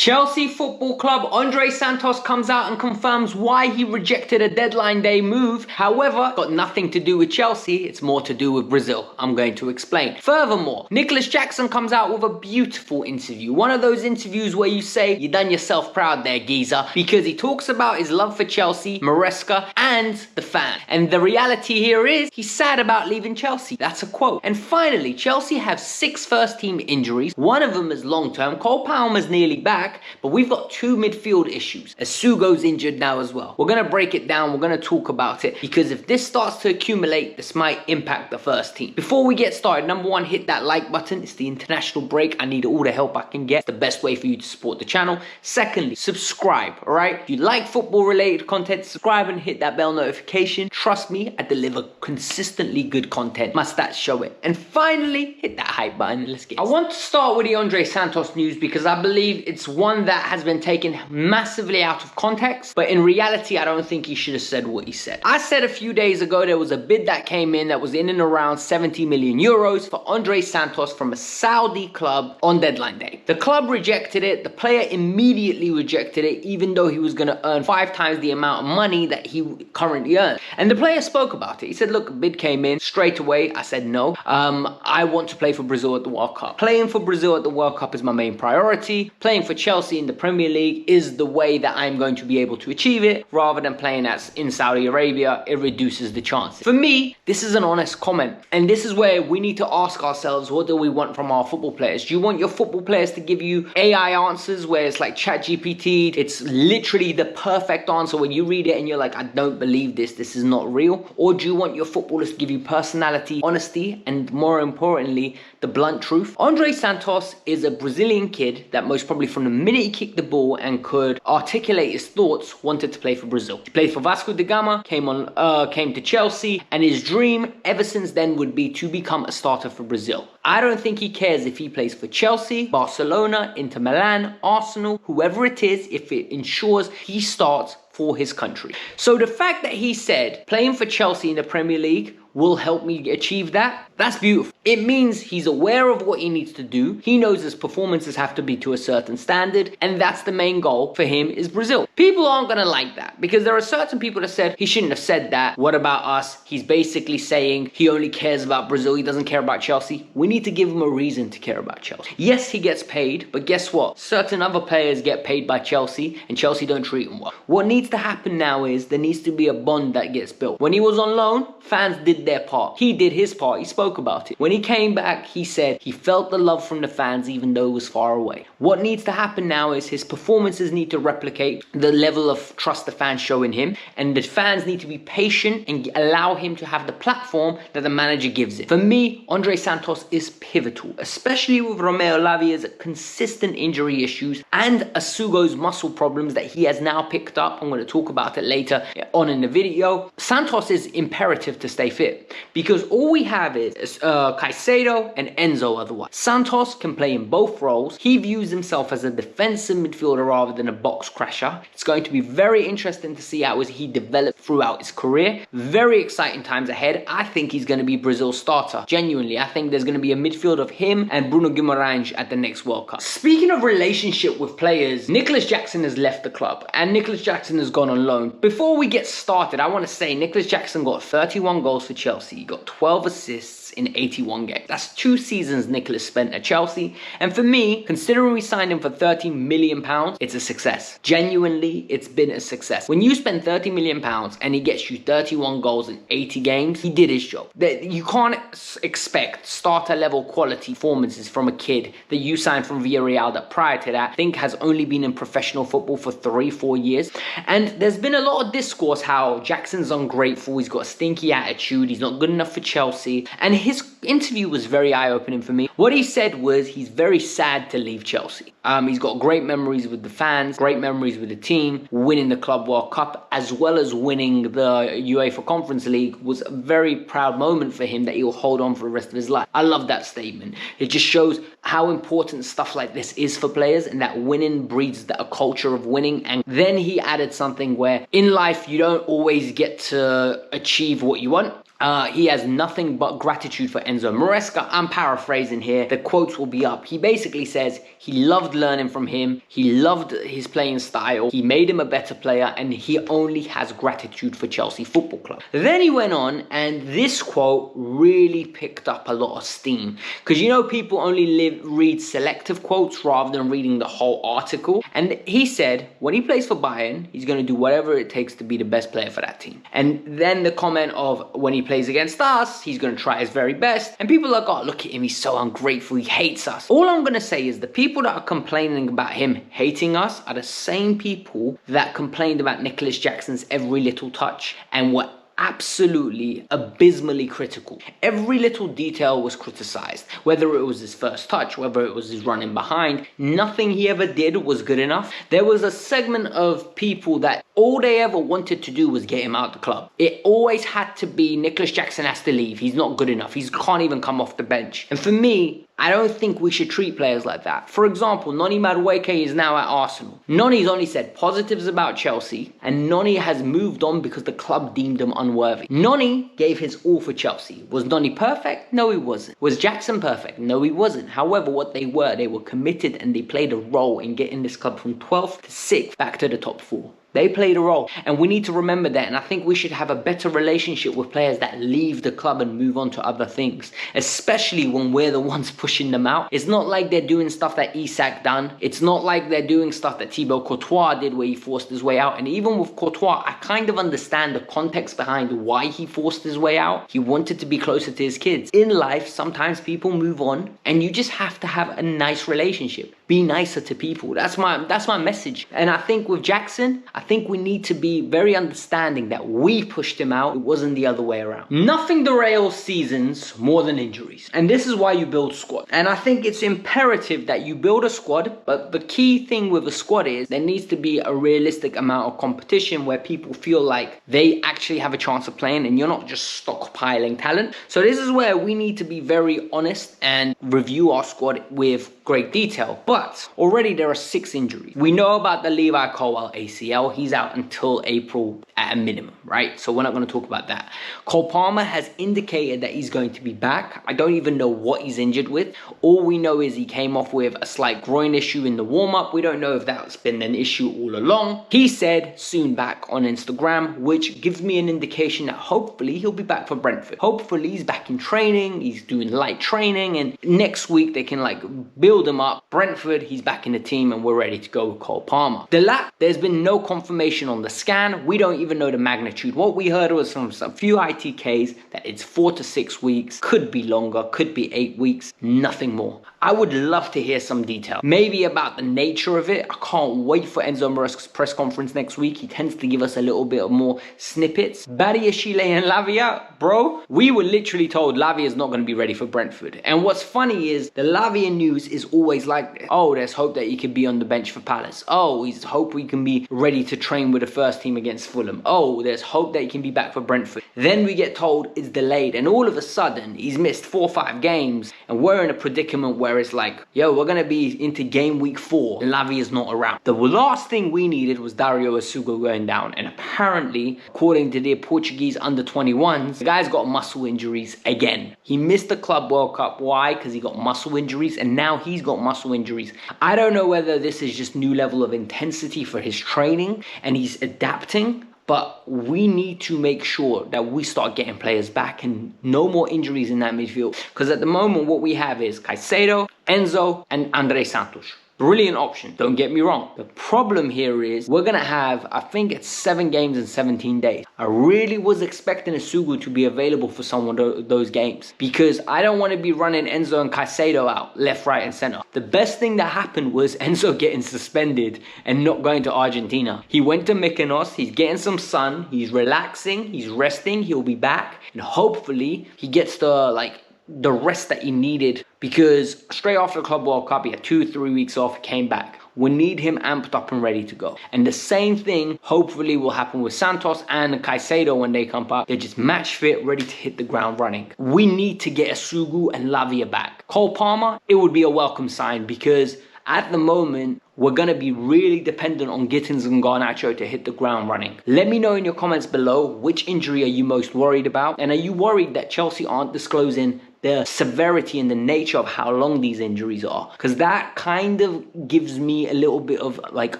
Chelsea Football Club, Andrey Santos comes out and confirms why he rejected a deadline day move. However, got nothing to do with Chelsea, it's more to do with Brazil. I'm going to explain. Furthermore, Nicolas Jackson comes out with a beautiful interview. One of those interviews where you say, you done yourself proud there, geezer, because he talks about his love for Chelsea, Maresca, and the fan. And the reality here is, he's sad about leaving Chelsea. That's a quote. And finally, Chelsea have 6 first-team injuries. One of them is long-term. Cole Palmer's nearly back. But we've got 2 midfield issues. Asugo's injured now as well. We're going to break it down. We're going to talk about it because if this starts to accumulate, this might impact the first team. Before we get started, number 1, hit that like button. It's the international break. I need all the help I can get. It's the best way for you to support the channel. Secondly, subscribe, all right? If you like football related content, subscribe and hit that bell notification. Trust me, I deliver consistently good content. My stats show it. And finally, hit that hype button. Let's get it. I want to start with the Andrey Santos news because I believe it's one that has been taken massively out of context, but in reality, I don't think he should have said what he said. I said a few days ago there was a bid that came in that was in and around 70 million euros for Andrey Santos from a Saudi club on deadline day. The club rejected it. The player immediately rejected it, even though he was going to earn 5 times the amount of money that he currently earns. And the player spoke about it. He said, look, a bid came in straight away. I said no. I want to play for Brazil at the World Cup. Playing for Brazil at the World Cup is my main priority. Playing for Chelsea in the Premier League is the way that I'm going to be able to achieve it. Rather than playing as in Saudi Arabia, it reduces the chances. For me, this is an honest comment. And this is where we need to ask ourselves, what do we want from our football players? Do you want your football players to give you AI answers where it's like ChatGPT? It's literally the perfect answer when you read it and you're like, I don't believe this. This is not real. Or do you want your footballers to give you personality, honesty, and more importantly, the blunt truth? Andrey Santos is a Brazilian kid that most probably from the minute he kicked the ball and could articulate his thoughts, wanted to play for Brazil. He played for Vasco da Gama, came to Chelsea, and his dream ever since then would be to become a starter for Brazil. I don't think he cares if he plays for Chelsea, Barcelona, Inter Milan, Arsenal, whoever it is, if it ensures he starts for his country. So the fact that he said playing for Chelsea in the Premier League will help me achieve that, that's beautiful. It means he's aware of what he needs to do. He knows his performances have to be to a certain standard, and that's the main goal for him is Brazil. People aren't going to like that because there are certain people that said he shouldn't have said that. What about us? He's basically saying he only cares about Brazil. He doesn't care about Chelsea. We need to give him a reason to care about Chelsea. Yes, he gets paid, but guess what? Certain other players get paid by Chelsea and Chelsea don't treat him well. What needs to happen now is there needs to be a bond that gets built. When he was on loan, fans did their part. He did his part. He spoke about it. When he came back, he said he felt the love from the fans even though it was far away. What needs to happen now is his performances need to replicate the level of trust the fans show in him, and the fans need to be patient and allow him to have the platform that the manager gives it. For me, Andrey Santos is pivotal, especially with Romeo Lavia's consistent injury issues and Asugo's muscle problems that he has now picked up. I'm going to talk about it later on in the video. Santos is imperative to stay fit because all we have is Caicedo and Enzo otherwise. Santos can play in both roles. He views himself as a defensive midfielder rather than a box crasher. It's going to be very interesting to see how he develops throughout his career. Very exciting times ahead. I think he's going to be Brazil's starter. Genuinely, I think there's going to be a midfield of him and Bruno Guimarães at the next World Cup. Speaking of relationship with players, Nicolas Jackson has left the club and Nicolas Jackson has gone on loan. Before we get started, I want to say Nicolas Jackson got 31 goals for Chelsea. He got 12 assists in 81 games. That's 2 seasons Nicolas spent at Chelsea. And for me, considering we signed him for £30 million, it's a success. Genuinely, it's been a success. When you spend £30 million and he gets you 31 goals in 80 games, he did his job. You can't expect starter level quality performances from a kid that you signed from Villarreal that prior to that, I think has only been in professional football for 3-4 years. And there's been a lot of discourse how Jackson's ungrateful, he's got a stinky attitude, he's not good enough for Chelsea. And his interview was very eye-opening for me. What he said was he's very sad to leave Chelsea. He's got great memories with the fans, great memories with the team, winning the Club World Cup, as well as winning the UEFA Conference League was a very proud moment for him that he'll hold on for the rest of his life. I love that statement. It just shows how important stuff like this is for players and that winning breeds a culture of winning. And then he added something where in life you don't always get to achieve what you want. He has nothing but gratitude for Enzo Maresca. I'm paraphrasing here. The quotes will be up. He basically says he loved learning from him. He loved his playing style. He made him a better player, and he only has gratitude for Chelsea Football Club. Then he went on, and this quote really picked up a lot of steam. Because you know, people only read selective quotes rather than reading the whole article. And he said, when he plays for Bayern, he's going to do whatever it takes to be the best player for that team. And then the comment of, when he plays against us, he's going to try his very best. And people are like, oh, look at him, he's so ungrateful, he hates us. All I'm going to say is the people that are complaining about him hating us are the same people that complained about Nicolas Jackson's every little touch and were absolutely abysmally critical. Every little detail was criticized, whether it was his first touch, whether it was his running behind. Nothing he ever did was good enough. There was a segment of people that all they ever wanted to do was get him out of the club. It always had to be Nicolas Jackson has to leave, he's not good enough, he can't even come off the bench. And for me, I don't think we should treat players like that. For example, Noni Madueke is now at Arsenal. Noni's only said positives about Chelsea, and Noni has moved on because the club deemed him unworthy. Noni gave his all for Chelsea. Was Noni perfect? No, he wasn't. Was Jackson perfect? No, he wasn't. However, what they were committed, and they played a role in getting this club from 12th to 6th back to the top 4. They played a role, and we need to remember that. And I think we should have a better relationship with players that leave the club and move on to other things, especially when we're the ones pushing them out. It's not like they're doing stuff that Isak done. It's not like they're doing stuff that Thibaut Courtois did where he forced his way out. And even with Courtois, I kind of understand the context behind why he forced his way out. He wanted to be closer to his kids. In life, sometimes people move on, and you just have to have a nice relationship. Be nicer to people. That's my message. And I think with Jackson, I think we need to be very understanding that we pushed him out. It wasn't the other way around. Nothing derails seasons more than injuries. And this is why you build squad. And I think it's imperative that you build a squad, but the key thing with a squad is there needs to be a realistic amount of competition where people feel like they actually have a chance of playing and you're not just stockpiling talent. So this is where we need to be very honest and review our squad with great detail. But already there are 6 injuries. We know about the Levi Colwill ACL. He's out until April at a minimum, right? So we're not going to talk about that. Cole Palmer has indicated that he's going to be back. I don't even know what he's injured with. All we know is he came off with a slight groin issue in the warm-up. We don't know if that's been an issue all along. He said soon back on Instagram, which gives me an indication that hopefully he'll be back for Brentford. Hopefully he's back in training. He's doing light training, and next week they can build him up. Brentford, he's back in the team, and we're ready to go with Cole Palmer. The lap, there's been no confirmation on the scan. We don't even know the magnitude. What we heard was from some few ITKs that it's 4 to 6 weeks, could be longer, could be 8 weeks, nothing more. I would love to hear some detail, maybe about the nature of it. I can't wait for Enzo Maresca's press conference next week. He tends to give us a little bit more snippets. Badiashile and Lavia, bro, we were literally told Lavia is not going to be ready for Brentford. And what's funny is the Lavia news is always like this. Oh, there's hope that he could be on the bench for Palace. Oh, there's hope we can be ready to train with the first team against Fulham. Oh, there's hope that he can be back for Brentford. Then we get told it's delayed, and all of a sudden he's missed 4 or 5 games, and we're in a predicament where it's like, yo, we're going to be into game week 4 and Lavia is not around. The last thing we needed was Dario Asugo going down, and apparently, according to the Portuguese under-21s, the guy's got muscle injuries again. He missed the Club World Cup. Why? Because he got muscle injuries, and now he's got muscle injuries. I don't know whether this is just new level of intensity for his training and he's adapting, but we need to make sure that we start getting players back and no more injuries in that midfield. Because at the moment, what we have is Caicedo, Enzo, and Andrey Santos. Brilliant option, don't get me wrong. The problem here is we're going to have, I think it's 7 games in 17 days. I really was expecting Asugu to be available for some of those games because I don't want to be running Enzo and Caicedo out left, right, and center. The best thing that happened was Enzo getting suspended and not going to Argentina. He went to Mykonos, he's getting some sun, he's relaxing, he's resting, he'll be back, and hopefully he gets the rest that he needed, because straight after the Club World Cup, he had 2-3 weeks off, came back. We need him amped up and ready to go. And the same thing hopefully will happen with Santos and Caicedo when they come back. They're just match fit, ready to hit the ground running. We need to get Asugu and Lavia back. Cole Palmer, it would be a welcome sign because at the moment, we're going to be really dependent on Gittins and Garnacho to hit the ground running. Let me know in your comments below, which injury are you most worried about? And are you worried that Chelsea aren't disclosing the severity and the nature of how long these injuries are? Because that kind of gives me a little bit of like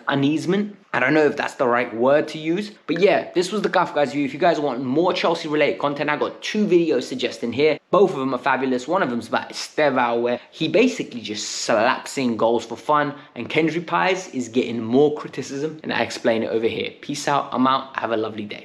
uneasement. I don't know if that's the right word to use. But yeah, this was the Kavkas View. If you guys want more Chelsea related content, I got 2 videos suggesting here. Both of them are fabulous. One of them's about Estevao, where he basically just slaps in goals for fun. And Kendry Pies is getting more criticism, and I explain it over here. Peace out. I'm out. Have a lovely day.